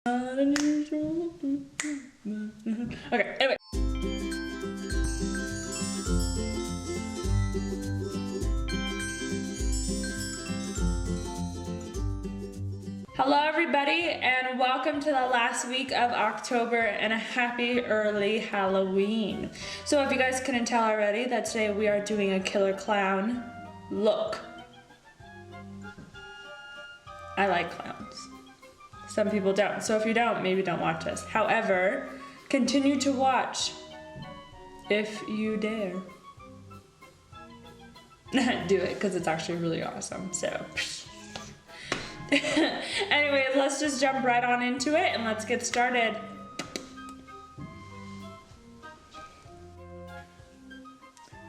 Okay, anyway. Hello everybody, and welcome to the last week of October and a happy early Halloween. So if you guys couldn't tell already, that today we are doing a killer clown look. I like clowns. Some people don't. So if you don't, maybe don't watch this. However, continue to watch if you dare. Do it, because it's actually really awesome. So anyway, let's just jump right on into it and let's get started.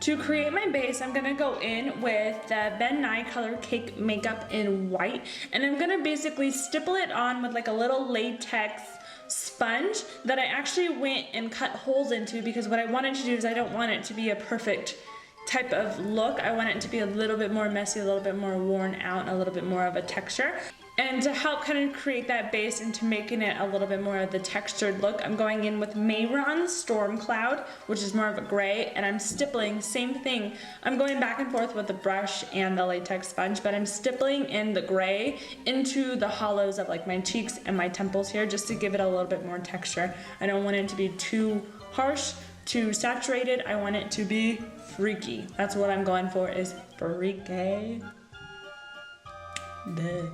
To create my base, I'm gonna go in with the Nye Color Cake makeup in white, and I'm gonna basically stipple it on with like a little latex sponge that I actually went and cut holes into, because what I wanted to do is I don't want it to be a perfect type of look. I want it to be a little bit more messy, a little bit more worn out, and a little bit more of a texture. And to help kind of create that base into making it a little bit more of the textured look, I'm going in with Mehron Storm Cloud, which is more of a gray, and I'm stippling, same thing. I'm going back and forth with the brush and the latex sponge, but I'm stippling in the gray into the hollows of like my cheeks and my temples here, just to give it a little bit more texture. I don't want it to be too harsh, too saturated. I want it to be freaky. That's what I'm going for, is freaky. Duh.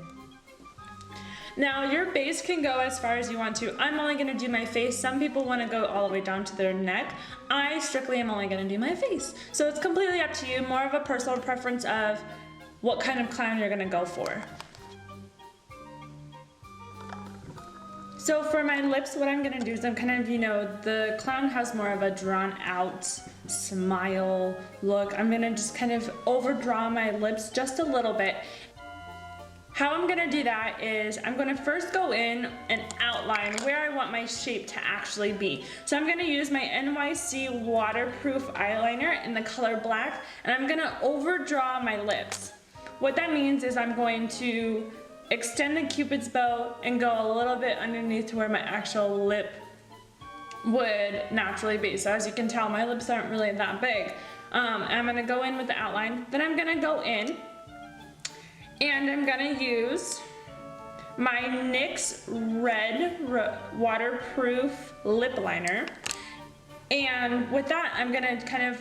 Now your base can go as far as you want to. I'm only gonna do my face. Some people wanna go all the way down to their neck. I strictly am only gonna do my face. So it's completely up to you, more of a personal preference of what kind of clown you're gonna go for. So for my lips, what I'm gonna do is I'm kind of, you know, the clown has more of a drawn out smile look. I'm gonna just kind of overdraw my lips just a little bit. How I'm gonna do that is I'm gonna first go in and outline where I want my shape to actually be. So I'm gonna use my NYC waterproof eyeliner in the color black, and I'm gonna overdraw my lips. What that means is I'm going to extend the Cupid's bow and go a little bit underneath to where my actual lip would naturally be. So as you can tell, my lips aren't really that big. I'm gonna go in with the outline, then I'm gonna go in and I'm gonna use my NYX Red Waterproof Lip Liner. And with that, I'm gonna kind of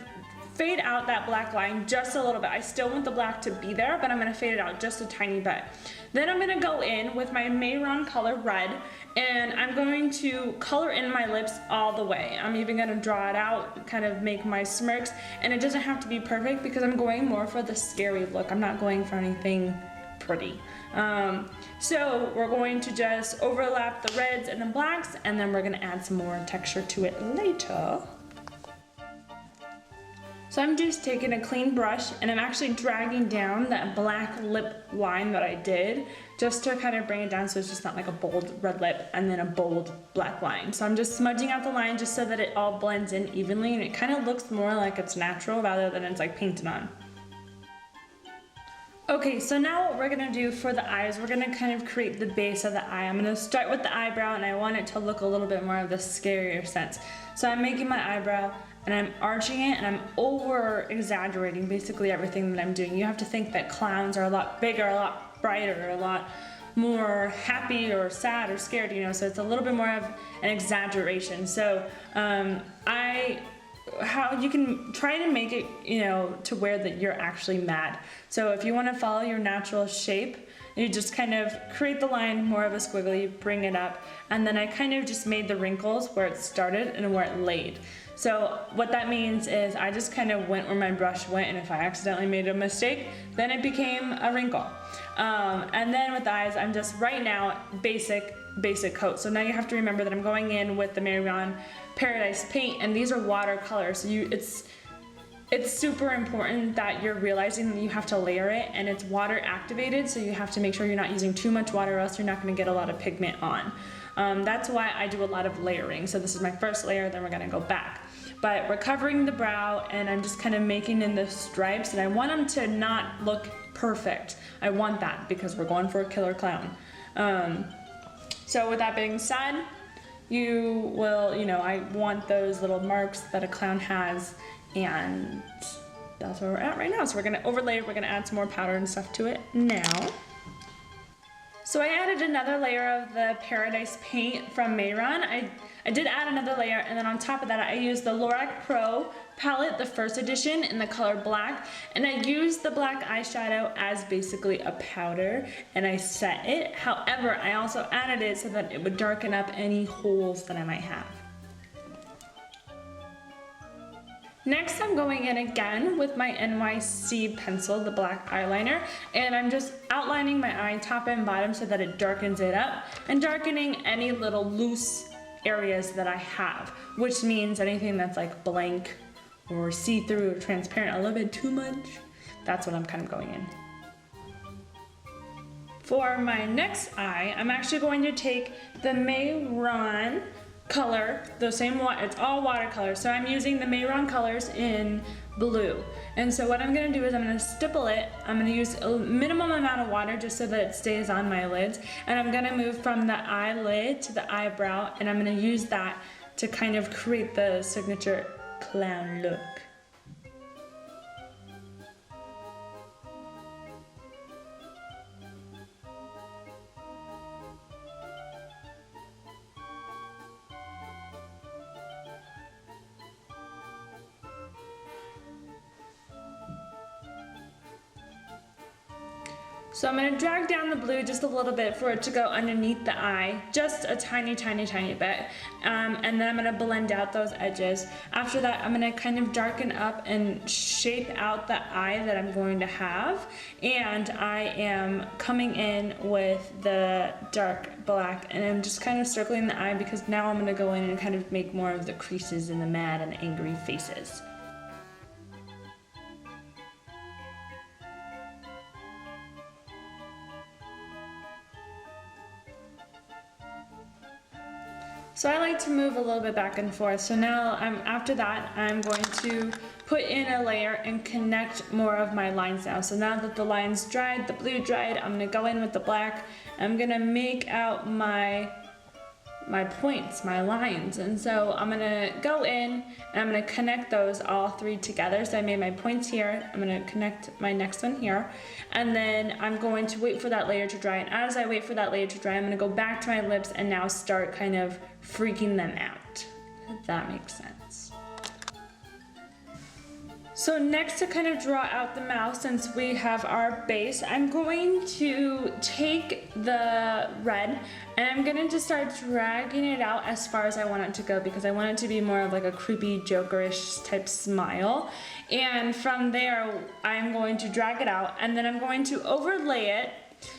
fade out that black line just a little bit. I still want the black to be there, but I'm gonna fade it out just a tiny bit. Then I'm gonna go in with my Mehron color red, and I'm going to color in my lips all the way. I'm even gonna draw it out, kind of make my smirks, and it doesn't have to be perfect because I'm going more for the scary look. I'm not going for anything pretty. So we're going to just overlap the reds and the blacks, and then we're gonna add some more texture to it later. So I'm just taking a clean brush and I'm actually dragging down that black lip line that I did, just to kind of bring it down so it's just not like a bold red lip and then a bold black line. So I'm just smudging out the line just so that it all blends in evenly, and it kind of looks more like it's natural rather than it's like painted on. Okay, so now what we're gonna do for the eyes, we're gonna kind of create the base of the eye. I'm gonna start with the eyebrow, and I want it to look a little bit more of the scarier sense. So I'm making my eyebrow and I'm arching it, and I'm over exaggerating basically everything that I'm doing. You have to think that clowns are a lot bigger, a lot brighter, a lot more happy or sad or scared, you know, so it's a little bit more of an exaggeration. So how you can try to make it, you know, to where that you're actually mad. So if you want to follow your natural shape, you just kind of create the line more of a squiggly, bring it up, and then I kind of just made the wrinkles where it started and where it laid. So what that means is I just kind of went where my brush went, and if I accidentally made a mistake, then it became a wrinkle. And then with the eyes, I'm just right now basic coat. So now you have to remember that I'm going in with the Mehron Paradise paint, and these are watercolors. So it's super important that you're realizing that you have to layer it, and it's water activated, so you have to make sure you're not using too much water, or else you're not going to get a lot of pigment on. That's why I do a lot of layering. So this is my first layer, then we're going to go back. But we're covering the brow, and I'm just kind of making in the stripes, and I want them to not look perfect. I want that because we're going for a killer clown. So with that being said, you will, I want those little marks that a clown has, and that's where we're at right now. So we're gonna overlay it, we're gonna add some more powder and stuff to it now. So I added another layer of the Paradise paint from Mehron. I did add another layer, and then on top of that I used the Lorac Pro palette, the first edition, in the color black, and I used the black eyeshadow as basically a powder, and I set it. However, I also added it so that it would darken up any holes that I might have. Next, I'm going in again with my NYC pencil, the black eyeliner, and I'm just outlining my eye top and bottom so that it darkens it up, and darkening any little loose areas that I have, which means anything that's like blank or see-through or transparent a little bit too much. That's what I'm kind of going in. For my next eye, I'm actually going to take the Mehron color, the same one, it's all watercolor, so I'm using the Mehron colors in blue. And so what I'm gonna do is I'm gonna stipple it, I'm gonna use a minimum amount of water just so that it stays on my lids, and I'm gonna move from the eyelid to the eyebrow, and I'm gonna use that to kind of create the signature clown look. So I'm going to drag down the blue just a little bit for it to go underneath the eye, just a tiny, tiny, tiny bit. And then I'm going to blend out those edges. After that, I'm going to kind of darken up and shape out the eye that I'm going to have. And I am coming in with the dark black, and I'm just kind of circling the eye because now I'm going to go in and kind of make more of the creases and the mad and angry faces. So I like to move a little bit back and forth. So now after that, I'm going to put in a layer and connect more of my lines now. So now that the line's dried, the blue dried, I'm gonna go in with the black. I'm gonna make out my points, my lines. And so I'm gonna go in and I'm gonna connect those all three together. So I made my points here, I'm gonna connect my next one here, and then I'm going to wait for that layer to dry. And as I wait for that layer to dry, I'm gonna go back to my lips and now start kind of freaking them out, if that makes sense. So next, to kind of draw out the mouth, since we have our base, I'm going to take the red and I'm gonna just start dragging it out as far as I want it to go, because I want it to be more of like a creepy Jokerish type smile. And from there, I'm going to drag it out and then I'm going to overlay it.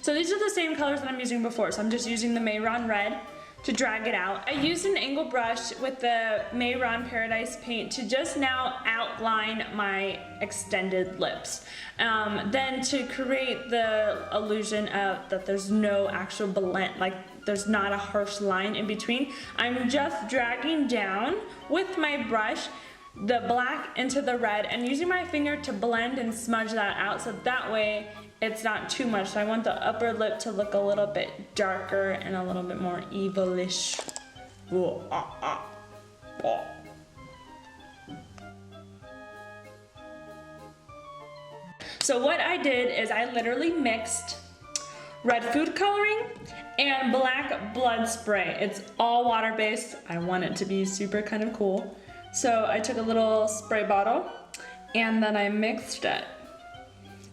So these are the same colors that I'm using before, so I'm just using the Mehron red to drag it out. I used an angle brush with the Mehron Paradise paint to just now outline my extended lips. Then to create the illusion of that there's no actual blend, like there's not a harsh line in between, I'm just dragging down with my brush the black into the red and using my finger to blend and smudge that out so that way it's not too much. So I want the upper lip to look a little bit darker and a little bit more evilish. So what I did is I literally mixed red food coloring and black blood spray. It's all water-based. I want it to be super kind of cool. So I took a little spray bottle and then I mixed it.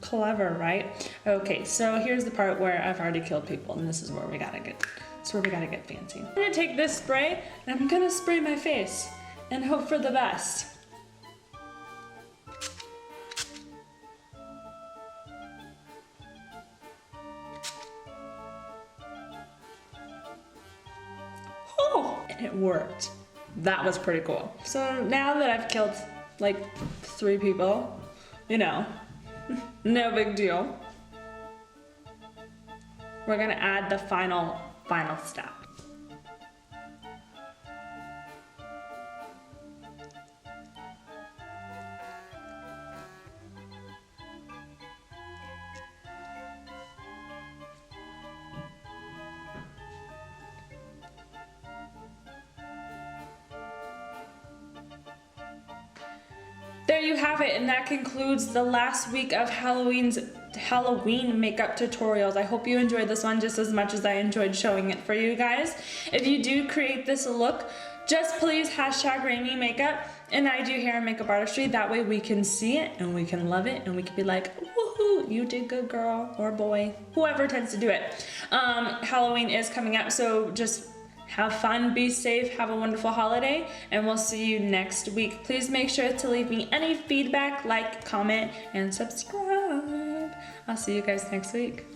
Clever, right? Okay, so here's the part where I've already killed people, and this is where we gotta get fancy. I'm gonna take this spray and I'm gonna spray my face and hope for the best. Oh, and it worked. That was pretty cool. So now that I've killed like 3 people, you know, no big deal. We're gonna add the final step. there you have it, and that concludes the last week of Halloween makeup tutorials. I hope you enjoyed this one just as much as I enjoyed showing it for you guys. If you do create this look, just please hashtag Raemie Makeup and I do hair and makeup artistry. That way we can see it and we can love it and we can be like, woohoo, you did good, girl or boy, whoever tends to do it. Halloween is coming up, so just have fun, be safe, have a wonderful holiday, and we'll see you next week. Please make sure to leave me any feedback, like, comment, and subscribe. I'll see you guys next week.